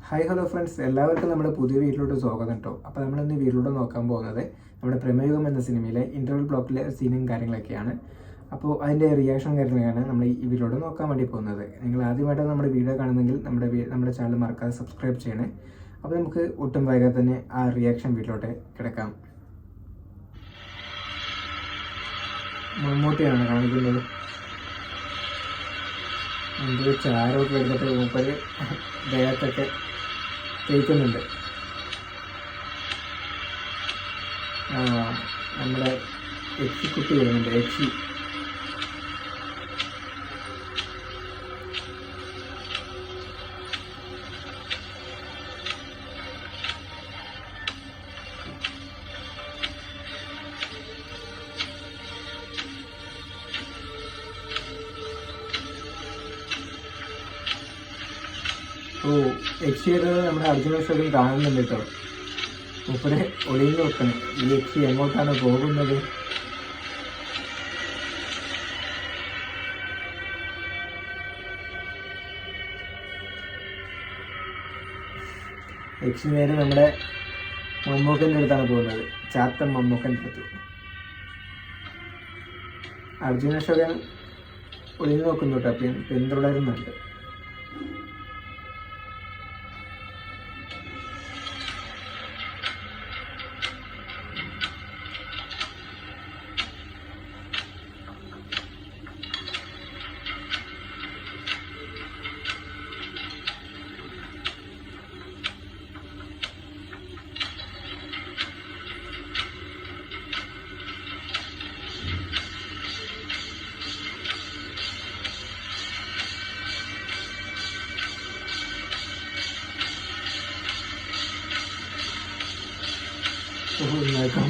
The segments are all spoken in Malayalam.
ഹായ് ഹലോ ഫ്രണ്ട്സ്, എല്ലാവർക്കും നമ്മുടെ പുതിയ വീട്ടിലോട്ട് സ്വാഗതം കേട്ടോ. അപ്പോൾ നമ്മളിന്ന് വീട്ടിലോട്ട് നോക്കാൻ പോകുന്നത് നമ്മുടെ പ്രമേയുഗം എന്ന സിനിമയിലെ ഇൻ്റർവൽ ബ്ലോക്കിലെ സീനും കാര്യങ്ങളൊക്കെയാണ്. അപ്പോൾ അതിൻ്റെ റിയാക്ഷൻ കാര്യങ്ങളാണ് നമ്മൾ ഈ വീഡിയോയിലൂടെ നോക്കാൻ വേണ്ടി പോകുന്നത്. നിങ്ങൾ ആദ്യമായിട്ടാണ് നമ്മുടെ വീഡിയോ കാണുന്നെങ്കിൽ നമ്മുടെ ചാനൽ മറക്കാതെ സബ്സ്ക്രൈബ് ചെയ്യണേ. അപ്പോൾ നമുക്ക് ഒട്ടും വൈകാതെ തന്നെ ആ റിയാക്ഷൻ വീഡിയോയിലോട്ട് കിടക്കാം. മമ്മൂട്ടിയാണ് കാണിക്കുന്നത്. എന്തൊരു ചാരമൊക്കെ എടുത്തിട്ട് മൂപ്പര് ദേഹത്തൊക്കെ തേക്കുന്നുണ്ട്. നമ്മുടെ കുട്ടി വരുന്നുണ്ട്. യക്ഷിയത് നമ്മുടെ അർജുന അശോകൻ കാണുന്നുണ്ട് കേട്ടോ. മൂപ്പരെ ഒളിഞ്ഞു വെക്കണം. ഈ യക്ഷി എങ്ങോട്ടാണ് പോകുന്നത്? യക്ഷി നേരെ നമ്മുടെ മമ്മൂക്കൻ്റെ അടുത്താണ് പോകുന്നത്. ചാത്തൻ മമ്മൂക്കൻ്റെ അടുത്ത്. അർജുന അശോകൻ ഒളിഞ്ഞു നോക്കുന്നു കേട്ടോ. പിന്തുടരുന്നുണ്ട്. ഉണ്ടാക്കാം.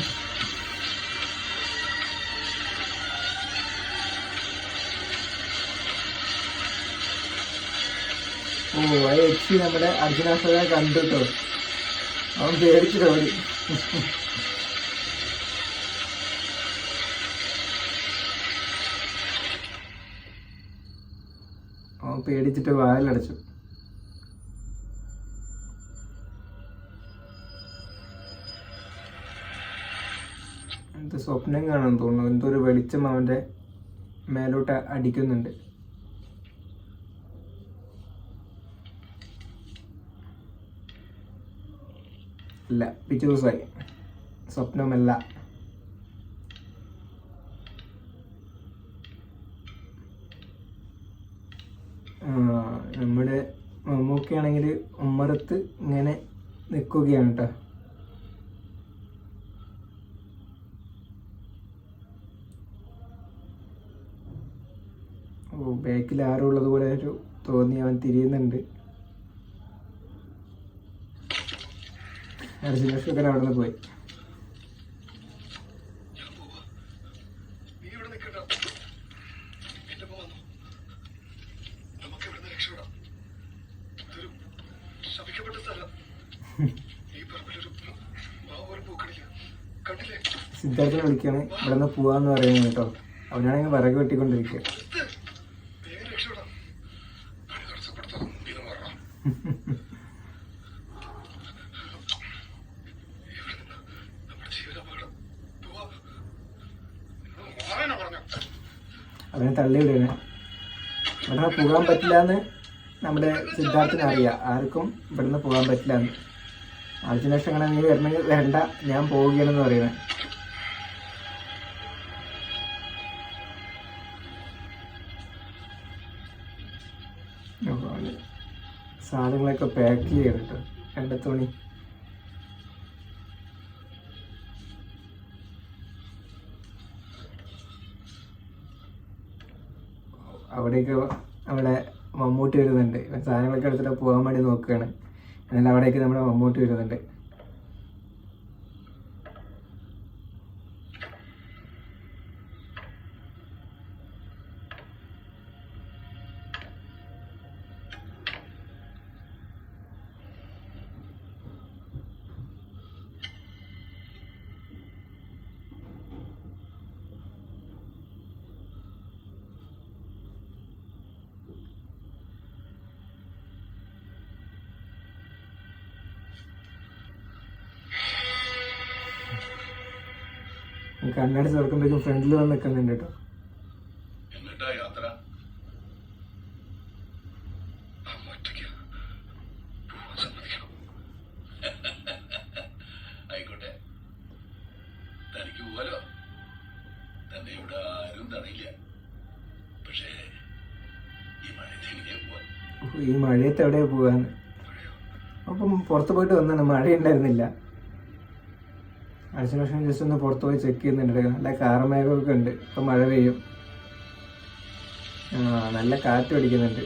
ആ യക്ഷി നമ്മുടെ അർജുനാശോകനെ കണ്ടു കേട്ടോ. അവൻ പേടിച്ചിട്ട് ഓടി. അവൻ പേടിച്ചിട്ട് വാതിലടച്ചു. എന്ത് സ്വപ്നം കാണാൻ തോന്നുന്നു. എന്തൊരു വെളിച്ചം അവൻ്റെ മേലോട്ട് അടിക്കുന്നുണ്ട്. അല്ല, പിറ്റേ ദിവസമായി. സ്വപ്നമല്ല. നമ്മുടെ മമ്മൂക്കയാണെങ്കിൽ ഉമ്മറത്ത് ഇങ്ങനെ നിൽക്കുകയാണ് കേട്ടോ. ബാക്കിൽ ആരും ഉള്ളതുപോലെ ഒരു തോന്നി. അവൻ തിരിയുന്നുണ്ട്. അർജുന അശോകൻ അവിടെ നിന്ന് പോയി. സിദ്ധാർത്ഥനെ വിളിക്കാണ് ഇവിടെ നിന്ന് പോവാന്ന് പറയുന്നത് കേട്ടോ. അവനാണെങ്കിൽ വിറക് വെട്ടിക്കൊണ്ടിരിക്കുക. അവനെ തള്ളിവിടുകയാണ്. ഇവിടുന്ന് പോകാൻ പറ്റില്ല എന്ന് നമ്മുടെ സിദ്ധാർത്ഥിന് അറിയാം. ആർക്കും ഇവിടുന്ന് പോകാൻ പറ്റില്ല എന്ന്. അർജുന അശോകനെ നീ വരണമെങ്കിൽ വരണ്ട, ഞാൻ പോവുകയാണെന്ന് പറയുന്നത്. സാധനങ്ങളൊക്കെ പാക്ക് ചെയ്തിട്ട് കണ്ടെത്തോണി. അവിടേക്ക് അവിടെ മമ്മൂട്ടി വരുന്നുണ്ട്. സാധനങ്ങളൊക്കെ എടുത്തിട്ട് പോകാൻ വേണ്ടി നോക്കുകയാണ്. എന്നാൽ അവിടേക്ക് നമ്മുടെ മമ്മൂട്ടി വരുന്നുണ്ട്. കണ്ണാടി തുറക്കുമ്പോഴേക്കും ഫ്രണ്ടിൽ വന്ന് നിൽക്കുന്നുണ്ട് കേട്ടോ. ആയിക്കോട്ടെ, തനിക്ക് പോവാലോ. തന്നെ ഇവിടെ ആരും തടയില്ല. പക്ഷേ ഈ മഴയത്ത് എങ്ങനെയാ പോവാ? ഈ മഴയത്ത് എവിടെയാ പോവാന്ന്? അപ്പം പുറത്ത് പോയിട്ട് വന്നാണ്, മഴ ഉണ്ടായിരുന്നില്ല. അടുത്ത വർഷം ജസ്റ്റ് ഒന്ന് പുറത്ത് പോയി ചെക്ക് ചെയ്യുന്നുണ്ട്. നല്ല കാർമേഘമൊക്കെ ഉണ്ട്, ഇപ്പം മഴ പെയ്യും. നല്ല കാറ്റ് പിടിക്കുന്നുണ്ട്.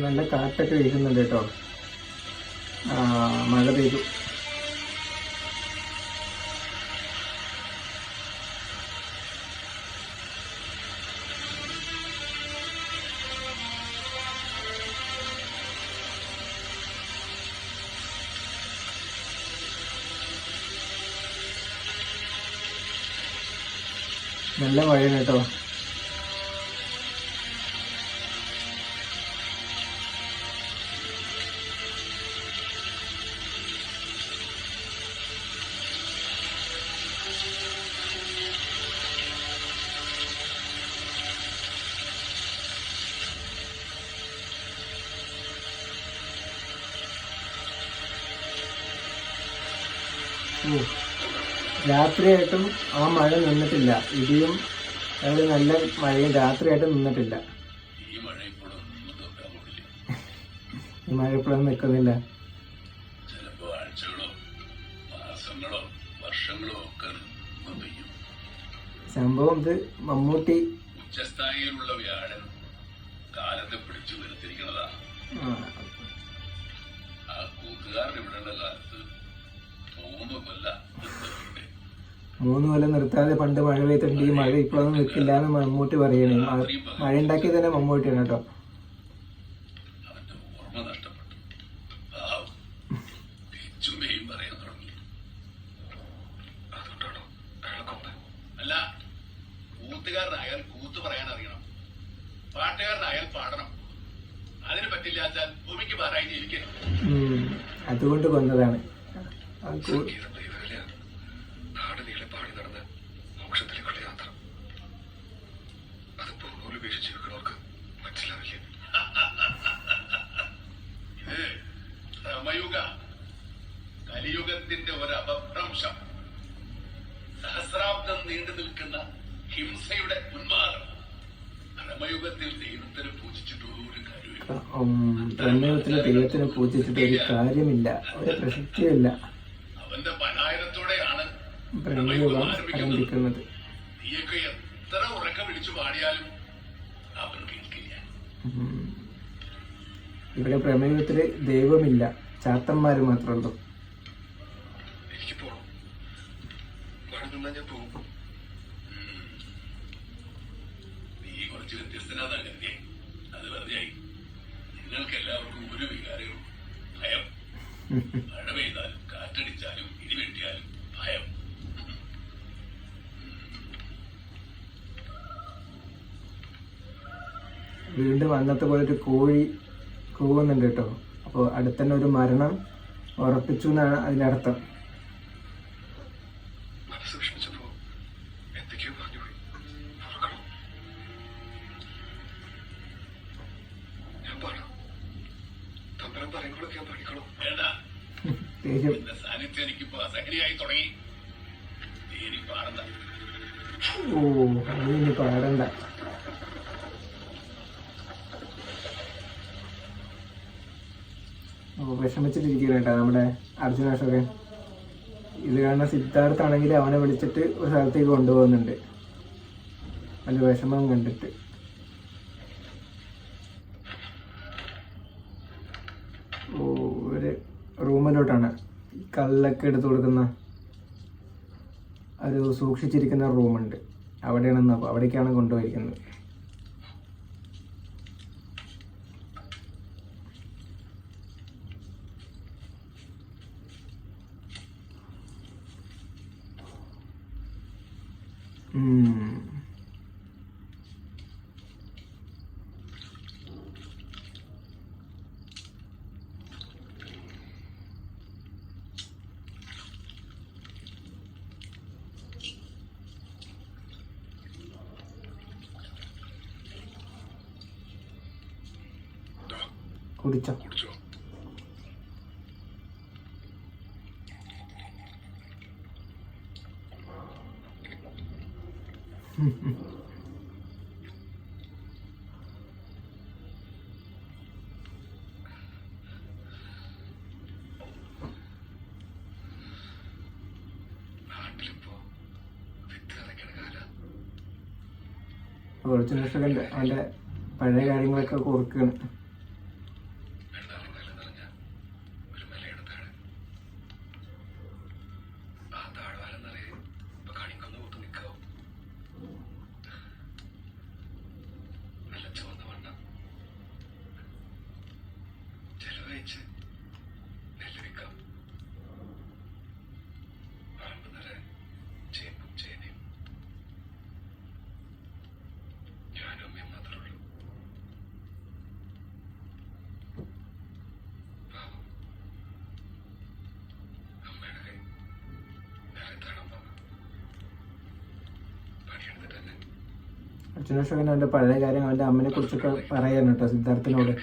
നല്ല കാറ്റൊക്കെ വീശുന്നുണ്ട് കേട്ടോ. മഴ പെയ്തു. നല്ല മഴയാണ് കേട്ടോ. രാത്രിയായിട്ടും ആ മഴ നിന്നിട്ടില്ല. ഇടിയും അത് നല്ല മഴയും രാത്രിയായിട്ടും നിന്നിട്ടില്ല. ഈ മഴ ഇപ്പോഴൊന്നും നിൽക്കുന്നില്ല. ചിലപ്പോ ആഴ്ചകളോ മാസങ്ങളോ വർഷങ്ങളോ ഒക്കെ പെയ്യും. സംഭവം ഇത് മമ്മൂട്ടി ഉച്ചസ്ഥായിയിലുള്ള വ്യാഴൻ കാലത്തെ പിടിച്ചു വരുത്തിരിക്കണതാ. ആ കൂട്ടുകാരൻ ഇവിടെയുള്ള കാലത്ത് 3 കൊല്ലം നിർത്താതെ പണ്ട് മഴ പെയ്തിട്ടുണ്ട്. ഈ മഴ ഇപ്പോഴൊന്നും നിൽക്കില്ല എന്ന് മമ്മൂട്ടി പറയണേ. മഴ ഉണ്ടാക്കിയത് തന്നെ മമ്മൂട്ടിയാണ് കേട്ടോ. അല്ല, കൂത്തുകാരനായാൽ കൂത്ത് പറയാൻ അറിയണം, പാട്ടുകാരനായാൽ പാടണം. അതിന് പറ്റില്ലാച്ചാൽ ഭൂമിക്ക് പാറായി ജീവിക്കണം. അതുകൊണ്ട് കൊന്നതാണ്. നാടുനീളെ പാടി നടന്ന് മോക്ഷത്തിലേക്കുള്ള യാത്ര അത് പൂർണ്ണ വീഴ്ച ജീവിക്കണവർക്ക് മനസ്സിലാവില്ല. ഇത് ശ്രമയുഗ കലിയുഗത്തിന്റെ ഒരു അപഭ്രംശം, സഹസ്രാബ്ദം നീണ്ടു നിൽക്കുന്ന ഹിംസയുടെ ഉന്മാദം. ശ്രമയുഗത്തിൽ ദൈവത്തിന് പൂജിച്ചിട്ട് ഒരു കാര്യമില്ല. ബ്രഹ്മയുഗത്തിലെ ദൈവത്തിന് പൂജിച്ചിട്ട് ഒരു കാര്യമില്ല, ഒരു പ്രസക്തിയില്ല. അവന്റെ പലായനത്തോടെയാണ് ബ്രഹ്മയുഗം ആരംഭിക്കുന്നത്. നീയൊക്കെ എത്ര ഉറക്കം വിളിച്ചു പാടിയാലും അവൻ കേൾക്കില്ല. ഇവിടെ ബ്രഹ്മയുഗത്തില് ദൈവമില്ല, ചാത്തന്മാര് മാത്രമേ ഉള്ളൂ. എനിക്ക് പോണം, മഴ നിന്നാ ഞാൻ പോകും. നീ കുറച്ച് വ്യത്യസ്തനാഥാ കരുതിയേ, അത് വെറുതെയായി. നിങ്ങൾക്ക് എല്ലാവർക്കും ഒരു വികാരവും, ഭയം. മഴ പെയ്താലും കാറ്റടിച്ചാലും ഇടി വെട്ടിയാലും ഭയം. വീണ്ടും അന്നത്തെ പോലെ ഒരു കോഴി കൂവുന്നുണ്ട് കേട്ടോ. അപ്പോൾ അടുത്തന്നെ ഒരു മരണം ഉറപ്പിച്ചു എന്നാണ് അതിനർത്ഥം. ഓ, അതിനി പാടണ്ട. വിഷമിച്ചിട്ടിരിക്കുകയാണ് കേട്ടോ നമ്മുടെ അർജുൻ അശോകൻ. ഇത് കാരണം സിദ്ധാർത്ഥ ആണെങ്കിൽ അവനെ വിളിച്ചിട്ട് ഒരു സ്ഥലത്തേക്ക് കൊണ്ടുപോകുന്നുണ്ട്. നല്ല വിഷമം കണ്ടിട്ട്. ഒരു റൂമിലോട്ടാണ് കല്ലൊക്കെ എടുത്തു കൊടുക്കുന്ന ഒരു സൂക്ഷിച്ചിരിക്കുന്ന റൂമുണ്ട്. അവിടേക്കാണ് കൊണ്ടുപോയിരിക്കുന്നത്. കുടിച്ചോ? കുറച്ച് നിമിഷമൊക്കെ അവൻ്റെ പഴയ കാര്യങ്ങളൊക്കെ ഓർക്കുകയാണ്. അർജുനേഷകൻ അവൻ്റെ പഴയ കാര്യം അവൻ്റെ അമ്മനെ കുറിച്ചൊക്കെ പറയാൻ കേട്ടോ സിദ്ധാർത്ഥിനോട്.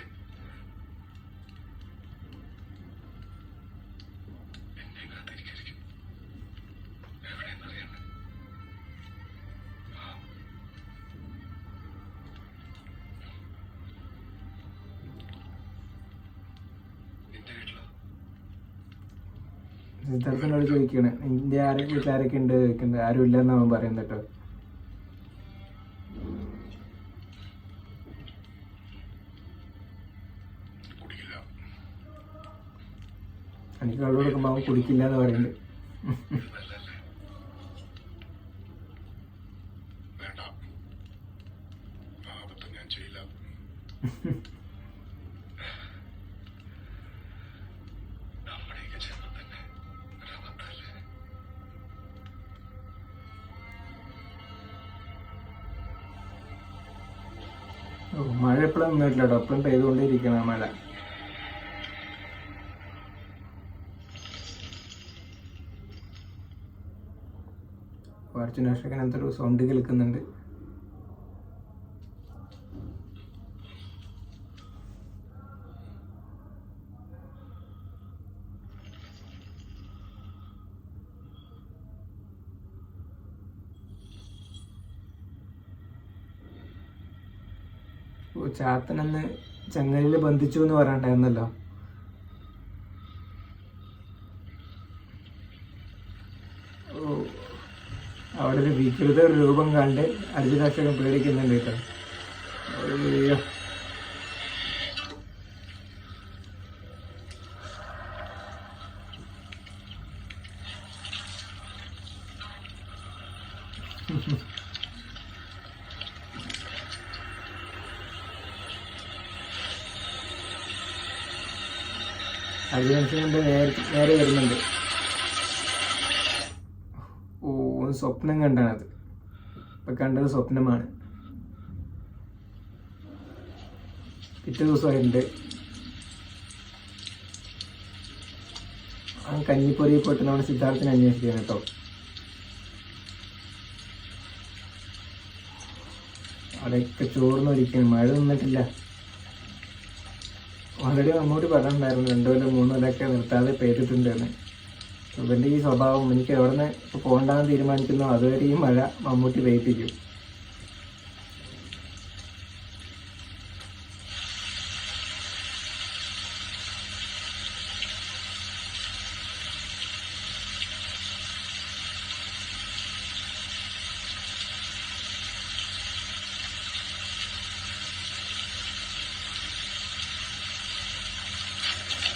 സിദ്ധാർത്ഥിനോട് ചോദിക്കുകയാണ് നിന്റെ വീട്ടിലാരൊക്കെ ഉണ്ട് ചോദിക്കുന്നത്. ആരും ഇല്ലെന്ന് അവൻ പറയുന്നത് കേട്ടോ. എനിക്ക് കള്ളു കൊടുക്കുമ്പോൾ അവൻ കുടിക്കില്ല എന്ന് പറയുന്നുണ്ട്. മഴ എപ്പോഴും നിന്നിട്ടില്ല കേട്ടോ, എപ്പോഴും പെയ്തുകൊണ്ടേയിരിക്കണം മഴ. അർജുനേഷകൻ എന്തൊരു സൗണ്ട് കേൾക്കുന്നുണ്ട്. ചാത്തനെന്ന് ചങ്ങലിൽ ബന്ധിച്ചു എന്ന് പറയണ്ടായിരുന്നല്ലോ. അവിടെ ഒരു വികൃത രൂപം കണ്ട് അർജുനാക്ഷകൻ പേടിക്കുന്നുണ്ട് കേട്ടോ. അയ്യോ, അർജുനാക്ഷകൻ്റെ നേരെ വരുന്നുണ്ട്. സ്വപ്നം കണ്ടാണത്. ഇപ്പം കണ്ടത് സ്വപ്നമാണ്. പിറ്റേ ദിവസമായിട്ടുണ്ട്. ആ കഞ്ഞിപ്പൊരിയിൽ പോയിട്ട് നമ്മുടെ സിദ്ധാർത്ഥിനെ അന്വേഷിക്കുകയാണ് കേട്ടോ. അവിടെയൊക്കെ ചോർന്നൊരിക്കണം, മഴ നിന്നിട്ടില്ല. ഓൾറെഡി നമ്മോട് പറഞ്ഞിട്ടുണ്ടായിരുന്നു 2 കൊല്ലം 3 കൊല്ലമൊക്കെ നിർത്താതെ പെയ്തിട്ടുണ്ടെന്ന്. ഇവൻ്റെ ഈ സ്വഭാവം എനിക്ക് എവിടെ നിന്ന് ഇപ്പോൾ പോകണ്ടെന്ന് തീരുമാനിക്കുന്നു അതുവരെ ഈ മഴ മമ്മൂട്ടി പെയ്യിപ്പിക്കും.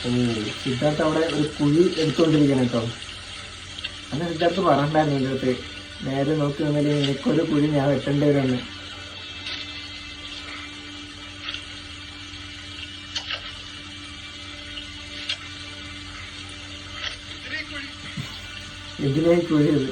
ഓ, സിദ്ധാർത്ഥ അവിടെ ഒരു കുഴി എടുത്തുകൊണ്ടിരിക്കണം കേട്ടോ. അന്ന് സിദ്ധാർത്ഥ പറഞ്ഞിട്ടുണ്ടായിരുന്നു എൻ്റെ അടുത്ത്, നേരെ നോക്കി വന്നില്ലെങ്കിൽ എനിക്കൊരു കുഴി ഞാൻ വെട്ടേണ്ടി വരുമെന്ന്. എന്തിനായി കുഴിയത്?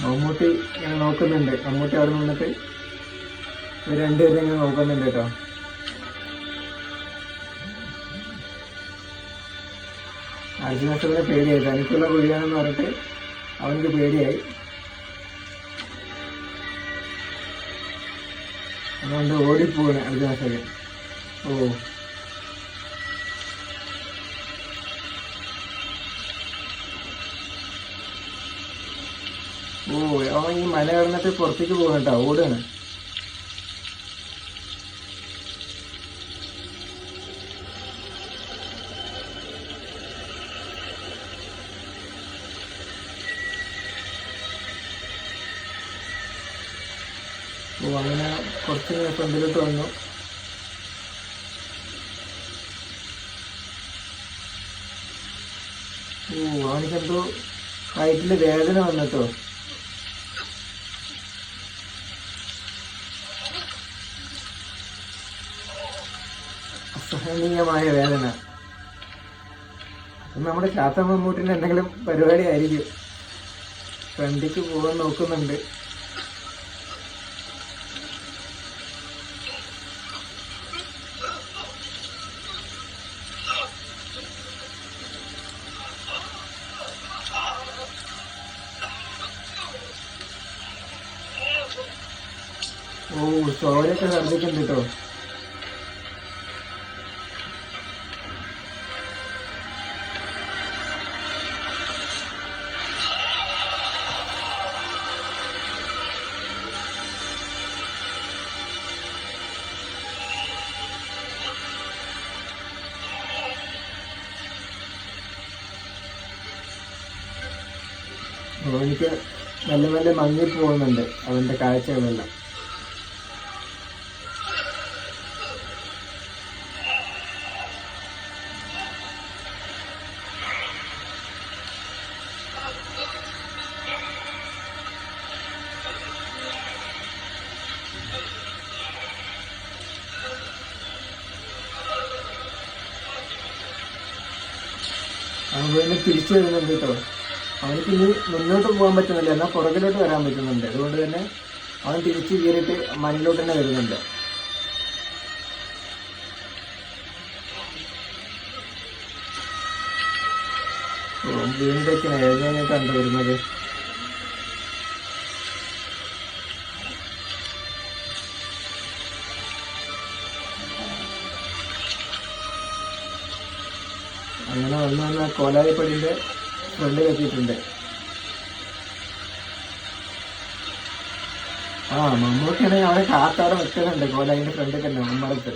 മമ്മൂട്ടി ഇങ്ങനെ നോക്കുന്നുണ്ട്. മമ്മൂട്ടി അവിടെ നിന്നിട്ട് രണ്ടുപേരും ഇങ്ങനെ നോക്കുന്നുണ്ട് കേട്ടോ. അർജുനേട്ടന് പേടിയായി, തനിക്കുള്ള കുഴിയാണെന്ന് പറഞ്ഞിട്ട് അവനക്ക് പേടിയായി. അതുകൊണ്ട് ഓടിപ്പോവാണ് അർജുനേട്ടൻ. ഓ, അവൻ ഈ മല കടന്നിട്ട് പുറത്തേക്ക് പോകണം കേട്ടോ, ഓടുകയാണ്. ഓ, അങ്ങനെ കുറച്ച് ഫ്രണ്ടിലോട്ട് വന്നു. ഓ, അവനിക്കെന്തോ വയറ്റില് വേദന വന്നിട്ടോ. അസഹനീയമായ വേദന. അപ്പം നമ്മുടെ ചാത്ത മമ്മൂട്ടിൻ്റെ എന്തെങ്കിലും പരിപാടി ആയിരിക്കും. ഫ്രണ്ടിക്ക് പോകാൻ നോക്കുന്നുണ്ട്. ഓ, ചോരയൊക്കെ ഛർദ്ദിക്കുന്നുണ്ട് കേട്ടോ. എനിക്ക് നല്ല നല്ല മങ്ങിപ്പോകുന്നുണ്ട് അവൻ്റെ കാഴ്ചകളെല്ലാം. അവൻ വീണ്ടും തിരിച്ചു വരുന്നുണ്ട് കേട്ടോ. അവനക്ക് ഇനി മുന്നോട്ട് പോകാൻ പറ്റുന്നില്ല, എന്നാൽ പുറകിലോട്ട് വരാൻ പറ്റുന്നുണ്ട്. അതുകൊണ്ട് തന്നെ അവൻ തിരിച്ച് കയറിയിട്ട് മണ്ണിലോട്ട് തന്നെ വരുന്നുണ്ട്. വീണ്ടൊക്കെയാണ് എഴുന്നേറ്റാണ് വരുന്നത്. അങ്ങനെ വന്ന് കോലായിപ്പടിൻ്റെ ഫ്രണ്ടിലെത്തിയിട്ടുണ്ട്. മമ്മൂട്ടിയാണെങ്കിൽ അവിടെ കാത്താടെ നിൽക്കുന്നുണ്ട് കോലായിൻ്റെ ഫ്രണ്ടിൽ തന്നെ നമ്മളടുത്ത്.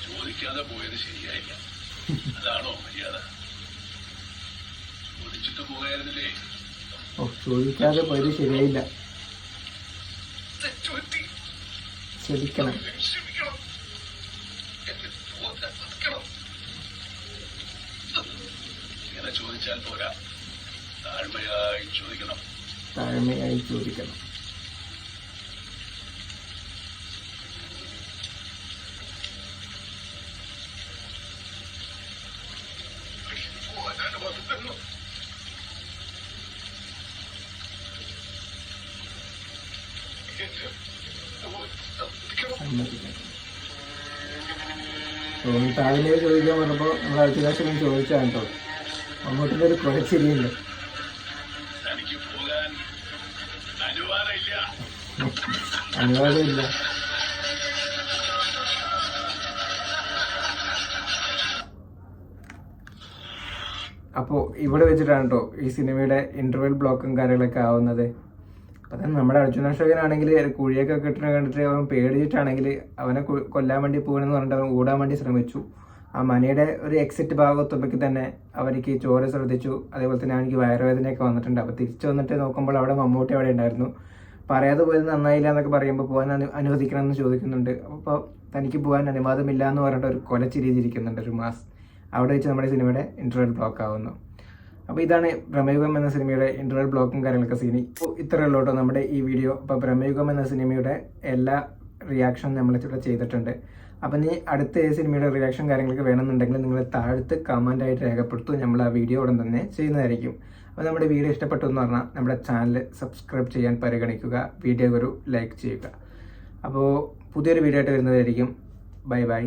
ചോദിക്കാതെ പോയത് ശരിയായില്ല. അതാണോ മര്യാദ? ചോദിച്ചിട്ട് പോകായിരുന്നില്ലേ? ചോദിക്കാതെ പോയത് ശരിയായില്ല. ക്ഷമിക്കണം. ഇങ്ങനെ ചോദിച്ചാൽ പോരാ, താഴ്മയായി ചോദിക്കണം. താഴ്മയായി ചോദിക്കണം. താഴ്മയെ ചോദിക്കാൻ പറഞ്ഞപ്പോൾ നമ്മൾ അഭിലാഷം ചോദിച്ചാണ് കേട്ടോ. മമ്മൂട്ടിൻ്റെ ഒരു കുഴച്ചിരിയുണ്ട്. അനുവാദമില്ല. അപ്പോൾ ഇവിടെ വെച്ചിട്ടാണ് കേട്ടോ ഈ സിനിമയുടെ ഇൻ്റർവെൽ ബ്ലോക്കും കാര്യങ്ങളൊക്കെ ആവുന്നത്. അപ്പം തന്നെ നമ്മുടെ അർജുൻ അശോകനാണെങ്കിൽ കുഴിയൊക്കെ കിട്ടുന്ന കണ്ടിട്ട് അവൻ പേടിച്ചിട്ടാണെങ്കിൽ അവനെ കൊല്ലാൻ വേണ്ടി പോകണമെന്ന് പറഞ്ഞിട്ട് അവൻ ഓടാൻ വേണ്ടി ശ്രമിച്ചു. ആ മനയുടെ ഒരു എക്സിറ്റ് ഭാഗത്തുമ്പോഴേക്ക് തന്നെ അവർക്ക് ചോര ശ്രദ്ധിച്ചു. അതേപോലെ തന്നെ അവനിക്ക് വയറുവേദനയൊക്കെ വന്നിട്ടുണ്ട്. അപ്പോൾ തിരിച്ചു വന്നിട്ട് നോക്കുമ്പോൾ അവിടെ മമ്മൂട്ടി അവിടെ ഉണ്ടായിരുന്നു. പറയാതെ പോയത് നന്നായില്ല എന്നൊക്കെ പറയുമ്പോൾ പോകാൻ അനുവദിക്കണമെന്ന് ചോദിക്കുന്നുണ്ട്. അപ്പോൾ തനിക്ക് പോകാൻ അനുവാദമില്ല എന്ന് പറഞ്ഞിട്ട് ഒരു കൊലച്ചിരിയിരിക്കുന്നുണ്ട് ഒരു മാസ്. അവിടെ വെച്ച് നമ്മുടെ സിനിമയുടെ ഇൻ്റർവെൽ ബ്ലോക്ക് ആവുന്നു. അപ്പോൾ ഇതാണ് ബ്രഹ്മയുഗം എന്ന സിനിമയുടെ ഇൻ്റർവെൽ ബ്ലോക്കും കാര്യങ്ങളൊക്കെ സീനി. അപ്പോൾ ഇത്രയേ ഉള്ളൂ കേട്ടോ നമ്മുടെ ഈ വീഡിയോ. അപ്പോൾ ബ്രഹ്മയുഗം എന്ന സിനിമയുടെ എല്ലാ റിയാക്ഷനും നമ്മളിവിടെ ചെയ്തിട്ടുണ്ട്. അപ്പം നീ അടുത്ത സിനിമയുടെ റിയാക്ഷൻ കാര്യങ്ങളൊക്കെ വേണമെന്നുണ്ടെങ്കിൽ നിങ്ങൾ താഴത്ത് കമൻ്റായിട്ട് രേഖപ്പെടുത്തും. നമ്മൾ ആ വീഡിയോ ഉടൻ തന്നെ ചെയ്യുന്നതായിരിക്കും. അപ്പോൾ നമ്മുടെ വീഡിയോ ഇഷ്ടപ്പെട്ടു എന്ന് പറഞ്ഞാൽ നമ്മുടെ ചാനൽ സബ്സ്ക്രൈബ് ചെയ്യാൻ പരിഗണിക്കുക. വീഡിയോ ഒരു ലൈക്ക് ചെയ്യുക. അപ്പോൾ പുതിയൊരു വീഡിയോ ആയിട്ട് വരുന്നതായിരിക്കും. Bye bye.